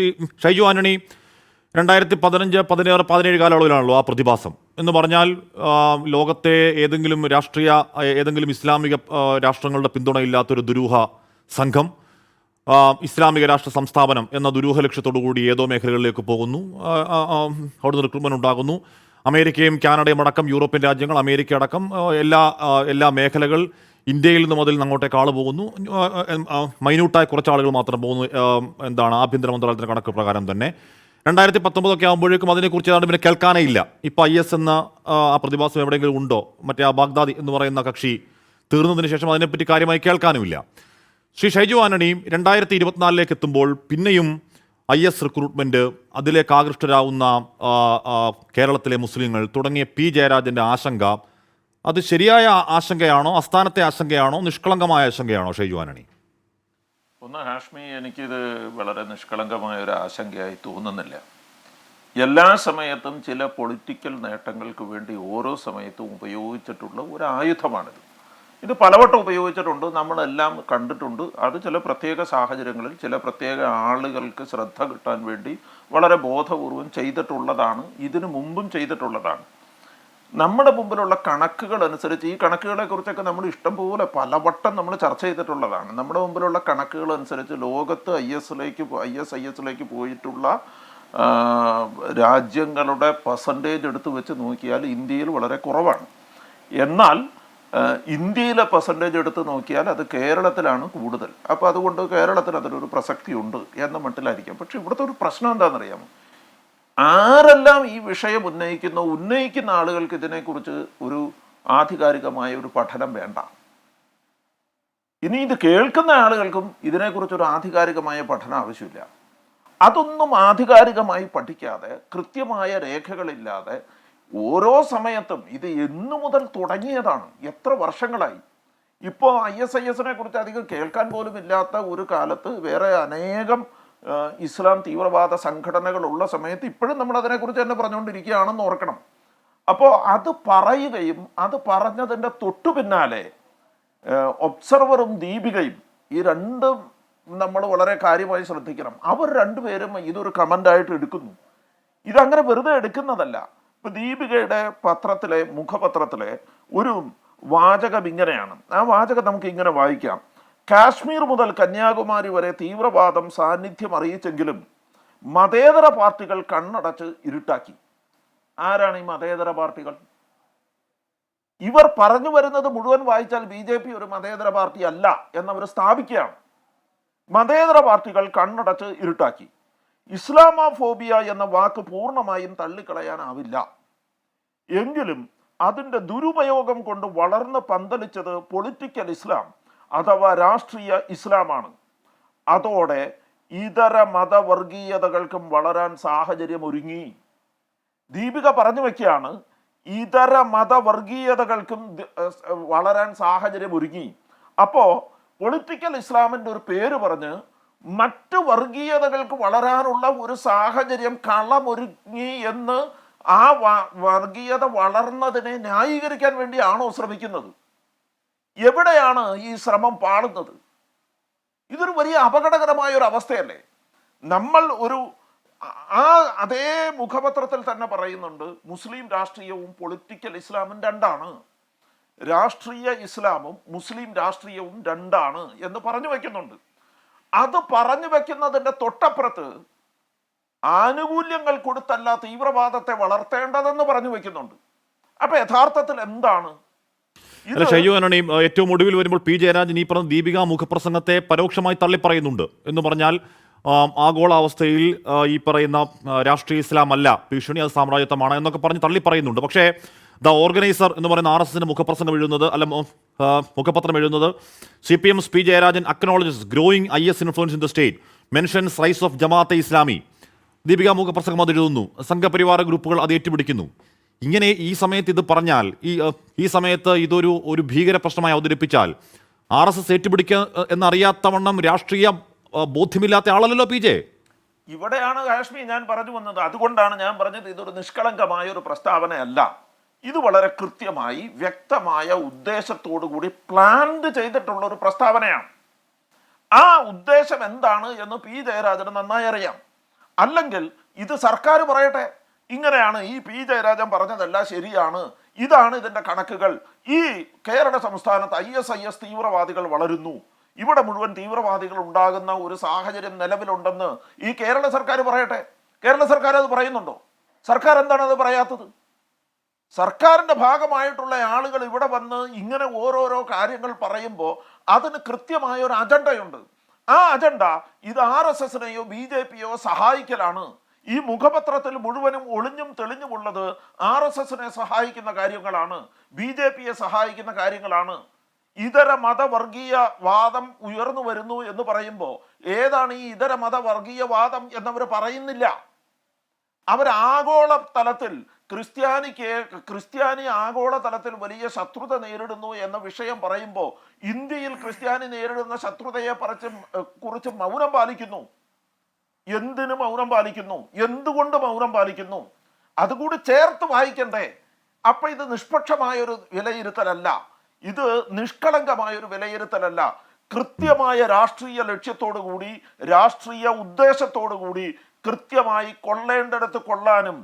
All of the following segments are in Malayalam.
ഈ ഷൈജു ആന്റണി 2015, 16, 17 കാലയളവിലാണല്ലോ ആ പ്രതിഭാസം എന്ന് പറഞ്ഞാൽ ലോകത്തെ ഏതെങ്കിലും ഇസ്ലാമിക രാഷ്ട്രങ്ങളുടെ പിന്തുണയില്ലാത്തൊരു ദുരൂഹ സംഘം ഇസ്ലാമിക രാഷ്ട്ര സംസ്ഥാപനം എന്ന ദുരൂഹ ലക്ഷ്യത്തോടു കൂടി ഏതോ മേഖലകളിലേക്ക് പോകുന്നു. അവിടുന്ന് റിക്രൂട്ട്മെന്റ് ഉണ്ടാകുന്നു. അമേരിക്കയും കാനഡയും അടക്കം യൂറോപ്യൻ രാജ്യങ്ങൾ, അമേരിക്ക അടക്കം എല്ലാ മേഖലകൾ ഇന്ത്യയിൽ നിന്ന് മുതൽ അങ്ങോട്ടേക്ക് ആൾ പോകുന്നു. മൈന്യൂട്ടായ കുറച്ച് ആളുകൾ മാത്രം പോകുന്നു. ആഭ്യന്തര മന്ത്രാലയത്തിൻ്റെ കണക്ക് പ്രകാരം തന്നെ 2019 ആകുമ്പോഴേക്കും അതിനെക്കുറിച്ച് ഏതാണ്ട് പിന്നെ കേൾക്കാനേ ഇല്ല. ഇപ്പോൾ IS എന്ന ആ പ്രതിഭാസം എവിടെയെങ്കിലും ഉണ്ടോ? മറ്റേ ആ ബാഗ്ദാദി എന്ന് പറയുന്ന കക്ഷി തീർന്നതിന് ശേഷം അതിനെപ്പറ്റി കാര്യമായി കേൾക്കാനുമില്ല. ശ്രീ ഷൈജു ആന്റണി 2024 എത്തുമ്പോൾ പിന്നെയും IS റിക്രൂട്ട്മെൻറ്റ്, അതിലേക്ക് ആകൃഷ്ടരാകുന്ന കേരളത്തിലെ മുസ്ലിങ്ങൾ തുടങ്ങിയ ജയരാജൻ്റെ ആശങ്ക, അത് ശരിയായ ആശങ്കയാണോ, അസ്ഥാനത്തെ ആശങ്കയാണോ, നിഷ്കളങ്കമായ ആശങ്കയാണോ ഷൈജു ആന്റണി? ഒന്ന് ഹാഷ്മി, എനിക്കിത് വളരെ നിഷ്കളങ്കമായ ഒരു ആശങ്കയായി തോന്നുന്നില്ല. എല്ലാ സമയത്തും ചില പൊളിറ്റിക്കൽ നേട്ടങ്ങൾക്ക് വേണ്ടി ഓരോ സമയത്തും ഉപയോഗിച്ചിട്ടുള്ള ഒരു ആയുധമാണിത്. ഇത് പലവട്ടം ഉപയോഗിച്ചിട്ടുണ്ട്, നമ്മളെല്ലാം കണ്ടിട്ടുണ്ട്. അത് ചില പ്രത്യേക സാഹചര്യങ്ങളിൽ ചില പ്രത്യേക ആളുകൾക്ക് ശ്രദ്ധ കിട്ടാൻ വേണ്ടി വളരെ ബോധപൂർവം ചെയ്തിട്ടുള്ളതാണ്. ഇതിനു മുമ്പും ചെയ്തിട്ടുള്ളതാണ്. നമ്മുടെ മുമ്പിലുള്ള കണക്കുകൾ അനുസരിച്ച്, ഈ കണക്കുകളെ കുറിച്ചൊക്കെ നമ്മൾ ഇഷ്ടംപോലെ പലവട്ടം നമ്മൾ ചർച്ച ചെയ്തിട്ടുള്ളതാണ്. നമ്മുടെ മുമ്പിലുള്ള കണക്കുകൾ അനുസരിച്ച് ലോകത്ത് IS പോയിട്ടുള്ള രാജ്യങ്ങളുടെ പെർസെൻറ്റേജ് എടുത്ത് വെച്ച് നോക്കിയാൽ ഇന്ത്യയിൽ വളരെ കുറവാണ്. എന്നാൽ ഇന്ത്യയിലെ പെർസെൻറ്റേജ് എടുത്ത് നോക്കിയാൽ അത് കേരളത്തിലാണ് കൂടുതൽ. അപ്പോൾ അതുകൊണ്ട് കേരളത്തിൽ അതിനൊരു പ്രസക്തിയുണ്ട് എന്ന മട്ടിലായിരിക്കാം. പക്ഷെ ഇവിടുത്തെ ഒരു പ്രശ്നം എന്താണെന്നറിയാമോ? ആരെല്ലാം ഈ വിഷയം ഉന്നയിക്കുന്ന ആളുകൾക്ക് ഇതിനെക്കുറിച്ച് ഒരു ആധികാരികമായ ഒരു പഠനം വേണ്ട. ഇനി ഇത് കേൾക്കുന്ന ആളുകൾക്കും ഇതിനെക്കുറിച്ചൊരു ആധികാരികമായ പഠനം ആവശ്യമില്ല. അതൊന്നും ആധികാരികമായി പഠിക്കാതെ, കൃത്യമായ രേഖകളില്ലാതെ, ഓരോ സമയത്തും ഇത് എന്നു മുതൽ തുടങ്ങിയതാണ്, എത്ര വർഷങ്ങളായി. ഇപ്പോൾ ISISനെ കുറിച്ച് അധികം കേൾക്കാൻ പോലും ഇല്ലാത്ത ഒരു കാലത്ത് വേറെ അനേകം ഇസ്ലാം തീവ്രവാദ സംഘടനകളുള്ള സമയത്ത് ഇപ്പോഴും നമ്മൾ അതിനെക്കുറിച്ച് തന്നെ പറഞ്ഞുകൊണ്ടിരിക്കുകയാണെന്ന് ഓർക്കണം. അപ്പോൾ അത് പറയുകയും അത് പറഞ്ഞതിൻ്റെ തൊട്ടു പിന്നാലെ ഒബ്സർവറും ദീപികയും, ഈ രണ്ടും നമ്മൾ വളരെ കാര്യമായി ശ്രദ്ധിക്കണം. അവർ രണ്ടുപേരും ഇതൊരു കമൻ്റായിട്ട് എടുക്കുന്നു. ഇതങ്ങനെ വെറുതെ എടുക്കുന്നതല്ല. ഇപ്പം ദീപികയുടെ മുഖപത്രത്തിലെ ഒരു വാചകം ഇങ്ങനെയാണ്. ആ വാചകം നമുക്ക് ഇങ്ങനെ വായിക്കാം. കാശ്മീർ മുതൽ കന്യാകുമാരി വരെ തീവ്രവാദം സാന്നിധ്യം അറിയിച്ചെങ്കിലും മതേതര പാർട്ടികൾ കണ്ണടച്ച് ഇരുട്ടാക്കി. ആരാണ് ഈ മതേതര പാർട്ടികൾ? ഇവർ പറഞ്ഞു വരുന്നത് മുഴുവൻ വായിച്ചാൽ BJP ഒരു മതേതര പാർട്ടി അല്ല എന്നവർ സ്ഥാപിക്കുകയാണ്. മതേതര പാർട്ടികൾ കണ്ണടച്ച് ഇരുട്ടാക്കി. ഇസ്ലാമോഫോബിയ എന്ന വാക്ക് പൂർണ്ണമായും തള്ളിക്കളയാനാവില്ല. എങ്കിലും അതിൻ്റെ ദുരുപയോഗം കൊണ്ട് വളർന്ന് പന്തലിച്ചത് പൊളിറ്റിക്കൽ ഇസ്ലാം അഥവാ രാഷ്ട്രീയ ഇസ്ലാമാണ്. അതോടെ ഇതര മതവർഗീയതകൾക്കും വളരാൻ സാഹചര്യം ഒരുങ്ങി. ദീപിക പറഞ്ഞു വെക്കുകയാണ്, ഇതര മതവർഗീയതകൾക്കും വളരാൻ സാഹചര്യം ഒരുങ്ങി. അപ്പോൾ പൊളിറ്റിക്കൽ ഇസ്ലാമിൻ്റെ ഒരു പേര് പറഞ്ഞ് മറ്റു വർഗീയതകൾക്ക് വളരാനുള്ള ഒരു സാഹചര്യം കളമൊരുങ്ങി എന്ന് ആ വർഗീയത വളർന്നതിനെ ന്യായീകരിക്കാൻ വേണ്ടിയാണോ ശ്രമിക്കുന്നത്? എവിടെയാണ് ഈ ശ്രമം പാളുന്നത്? ഇതൊരു വലിയ അപകടകരമായ ഒരു അവസ്ഥയല്ലേ? നമ്മൾ അതേ മുഖപത്രത്തിൽ തന്നെ പറയുന്നുണ്ട്, മുസ്ലിം രാഷ്ട്രീയവും പൊളിറ്റിക്കൽ ഇസ്ലാമും രണ്ടാണ്. രാഷ്ട്രീയ ഇസ്ലാമും മുസ്ലിം രാഷ്ട്രീയവും രണ്ടാണ് എന്ന് പറഞ്ഞു വെക്കുന്നുണ്ട്. അത് പറഞ്ഞു വെക്കുന്നതിൻ്റെ തൊട്ടപ്പുറത്ത് ആനുകൂല്യങ്ങൾ കൊടുത്തല്ല തീവ്രവാദത്തെ വളർത്തേണ്ടതെന്ന് പറഞ്ഞു വെക്കുന്നുണ്ട്. അപ്പൊ യഥാർത്ഥത്തിൽ എന്താണ്? ഷൈജു ആന്റണി, ഏറ്റവും ഒടുവിൽ വരുമ്പോൾ ജയരാജൻ ഈ പറഞ്ഞ ദീപിക മുഖപ്രസംഗത്തെ പരോക്ഷമായി തള്ളിപ്പറയുന്നുണ്ട്. എന്ന് പറഞ്ഞാൽ ആഗോളാവസ്ഥയിൽ ഈ പറയുന്ന രാഷ്ട്രീയ ഇസ്ലാം അല്ല ഭീഷണി, അത് സാമ്രാജ്യത്വമാണ് എന്നൊക്കെ പറഞ്ഞ് തള്ളിപ്പറയുന്നുണ്ട്. പക്ഷേ ദ ഓർഗനൈസർ എന്ന് പറയുന്ന RSSന്റെ മുഖപത്രം എഴുതുന്നത് CPM Jayarajan acknowledges growing IS influence in the state, mentions rise of Jamaat-e Islami. Deepika മുഖപ്രസംഗം അത് എഴുതുന്നു, സംഘപരിവാര ഗ്രൂപ്പുകൾ അത് ഏറ്റുപിടിക്കുന്നു. ഇങ്ങനെ ഈ സമയത്ത് ഇത് പറഞ്ഞാൽ, ഈ സമയത്ത് ഇതൊരു ഭീകര പ്രശ്നമായി അവതരിപ്പിച്ചാൽ RSS ഏറ്റുപിടിക്കുക എന്നറിയാത്തവണ്ണം രാഷ്ട്രീയ ബോധ്യമില്ലാത്ത ആളല്ലല്ലോ PJ. ഇവിടെയാണ് കാശ്മീർ ഞാൻ പറഞ്ഞു വന്നത്. അതുകൊണ്ടാണ് ഞാൻ പറഞ്ഞത് ഇതൊരു നിഷ്കളങ്കമായ ഒരു പ്രസ്താവനയല്ല. ഇത് വളരെ കൃത്യമായി വ്യക്തമായ ഉദ്ദേശത്തോടു കൂടി പ്ലാൻഡ് ചെയ്തിട്ടുള്ള ഒരു പ്രസ്താവനയാണ്. ആ ഉദ്ദേശം എന്താണ് എന്ന് ജയരാജന് നന്നായി അറിയാം. അല്ലെങ്കിൽ ഇത് സർക്കാർ പറയട്ടെ, ഇങ്ങനെയാണ് ഈ പി ജയരാജൻ പറഞ്ഞതല്ല ശരിയാണ്, ഇതാണ് ഇതിന്റെ കണക്കുകൾ. ഈ കേരള സംസ്ഥാനത്ത് IS തീവ്രവാദികൾ വളരുന്നു, ഇവിടെ മുഴുവൻ തീവ്രവാദികൾ ഉണ്ടാകുന്ന ഒരു സാഹചര്യം നിലവിലുണ്ടെന്ന് ഈ കേരള സർക്കാർ പറയട്ടെ. കേരള സർക്കാർ അത് പറയുന്നുണ്ടോ? സർക്കാർ എന്താണ് അത് പറയാത്തത്? സർക്കാരിന്റെ ഭാഗമായിട്ടുള്ള ആളുകൾ ഇവിടെ വന്ന് ഇങ്ങനെ ഓരോരോ കാര്യങ്ങൾ പറയുമ്പോൾ അതിന് കൃത്യമായ ഒരു അജണ്ടയുണ്ട്. ആ അജണ്ട ഇത് RSSനെയോ BJPയോ സഹായിക്കലാണ്. ഈ മുഖപത്രത്തിൽ മുഴുവനും ഒളിഞ്ഞും തെളിഞ്ഞുമുള്ളത് RSSനെ സഹായിക്കുന്ന കാര്യങ്ങളാണ്, BJPയെ സഹായിക്കുന്ന കാര്യങ്ങളാണ്. ഇതര മതവർഗീയ വാദം ഉയർന്നു വരുന്നു എന്ന് പറയുമ്പോൾ ഏതാണ് ഈ ഇതര മതവർഗീയവാദം എന്നവർ പറയുന്നില്ല. അവർ ആഗോള തലത്തിൽ ക്രിസ്ത്യാനി ആഗോള തലത്തിൽ വലിയ ശത്രുത നേരിടുന്നു എന്ന വിഷയം പറയുമ്പോൾ ഇന്ത്യയിൽ ക്രിസ്ത്യാനി നേരിടുന്ന ശത്രുതയെ കുറിച്ച് മൗനം പാലിക്കുന്നു. എന്തിനു മൗനം പാലിക്കുന്നു? എന്തുകൊണ്ട് മൗനം പാലിക്കുന്നു? അതുകൂടി ചേർത്ത് വായിക്കണ്ടേ? അപ്പൊ ഇത് നിഷ്പക്ഷമായൊരു വിലയിരുത്തലല്ല, ഇത് നിഷ്കളങ്കമായൊരു വിലയിരുത്തലല്ല. കൃത്യമായ രാഷ്ട്രീയ ലക്ഷ്യത്തോടു കൂടി, രാഷ്ട്രീയ ഉദ്ദേശത്തോടു കൂടി കൃത്യമായി കൊള്ളേണ്ടടുത്ത് കൊള്ളാനും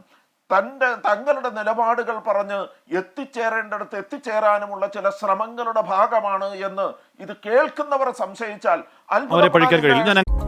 തങ്ങളുടെ നിലപാടുകൾ പറഞ്ഞ് എത്തിച്ചേരേണ്ടടുത്ത് എത്തിച്ചേരാനുമുള്ള ചില ശ്രമങ്ങളുടെ ഭാഗമാണ് എന്ന് ഇത് കേൾക്കുന്നവർ സംശയിച്ചാൽ അവരെ പഠിക്കാൻ കഴിയില്ല.